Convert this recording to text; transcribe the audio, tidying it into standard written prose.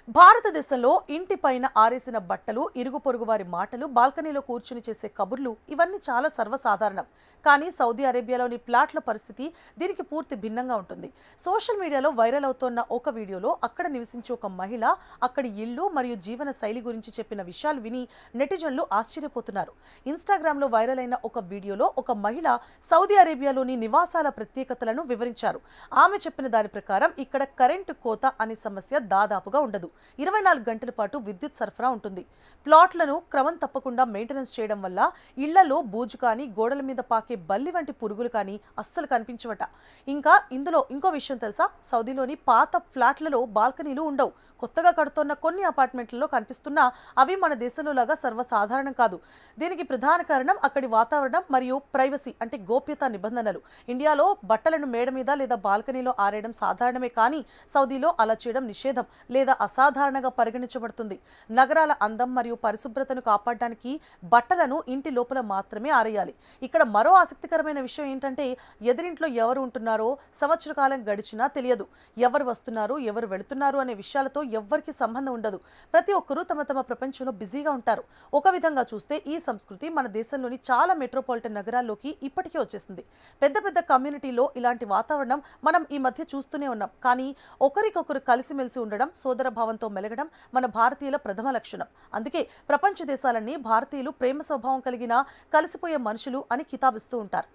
భారతదేశంలో ఇంటి పైన ఆరేసిన బట్టలు, ఇరుగు పొరుగు వారి మాటలు, బాల్కనీలో కూర్చుని చేసే కబుర్లు ఇవన్నీ చాలా సర్వసాధారణం. కానీ సౌదీ అరేబియాలోని ప్లాట్ల పరిస్థితి దీనికి పూర్తి భిన్నంగా ఉంటుంది. సోషల్ మీడియాలో వైరల్ అవుతోన్న ఒక వీడియోలో అక్కడ నివసించే ఒక మహిళ అక్కడి ఇల్లు మరియు జీవన శైలి గురించి చెప్పిన విషయాలు విని నెటిజన్లు ఆశ్చర్యపోతున్నారు. ఇన్స్టాగ్రామ్లో వైరల్ అయిన ఒక వీడియోలో ఒక మహిళ సౌదీ అరేబియాలోని నివాసాల ప్రత్యేకతలను వివరించారు. ఆమె చెప్పిన దాని ప్రకారం ఇక్కడ కరెంటు కోత అనే సమస్య దాదాపుగా ఉండదు. 24 గంటల పాటు విద్యుత్ సరఫరా ఉంటుంది. ప్లాట్లను క్రమం తప్పకుండా మెయింటెనెన్స్ చేయడం వల్ల ఇళ్లలో బూజు కానీ, గోడల మీద పాకే బల్లి వంటి పురుగులు కానీ అస్సలు కనిపించవట. ఇంకా ఇందులో ఇంకో విషయం తెలుసా? సౌదీలోని పాత ఫ్లాట్లలో బాల్కనీలు ఉండవు. కొత్తగా కడుతున్న కొన్ని అపార్ట్మెంట్లలో కనిపిస్తున్నా అవి మన దేశంలో లాగా సర్వసాధారణం కాదు. దీనికి ప్రధాన కారణం అక్కడి వాతావరణం మరియు ప్రైవసీ అంటే గోప్యతా నిబంధనలు. ఇండియాలో బట్టలను మేడ మీద లేదా బాల్కనీలో ఆరేయడం సాధారణమే, కానీ సౌదీలో అలా చేయడం నిషేధం లేదా అసాధారణంగా పరిగణించబడుతుంది. నగరాల అందం మరియు పరిశుభ్రతను కాపాడడానికి బట్టలను ఇంటి లోపల మాత్రమే ఆరేయాలి. ఇక్కడ మరో ఆసక్తికరమైన విషయం ఏంటంటే, ఎదురింట్లో ఎవరు ఉంటున్నారో సంవత్సర కాలం గడిచినా తెలియదు. ఎవరు వస్తున్నారు, ఎవరు వెళుతున్నారు అనే విషయాలతో ఎవ్వరికి సంబంధం ఉండదు. ప్రతి ఒక్కరూ తమ తమ ప్రపంచంలో బిజీగా ఉంటారు. ఒక విధంగా చూస్తే ఈ సంస్కృతి మన దేశంలోని చాలా మెట్రోపాలిటన్ నగరాల్లోకి ఇప్పటికే వచ్చేసింది. పెద్ద పెద్ద కమ్యూనిటీలో ఇలాంటి వాతావరణం మనం ఈ మధ్య చూస్తూనే ఉన్నాం. కానీ ఒకరికొకరు కలిసిమెలిసి ఉండడం, సోదర భావంతో మెలగడం మన భారతీయుల ప్రథమ లక్షణం. అందుకే ప్రపంచ దేశాలన్నీ భారతీయులు ప్రేమ స్వభావం కలిగిన కలిసిపోయే మనుషులు అని కితాబిస్తూ ఉంటారు.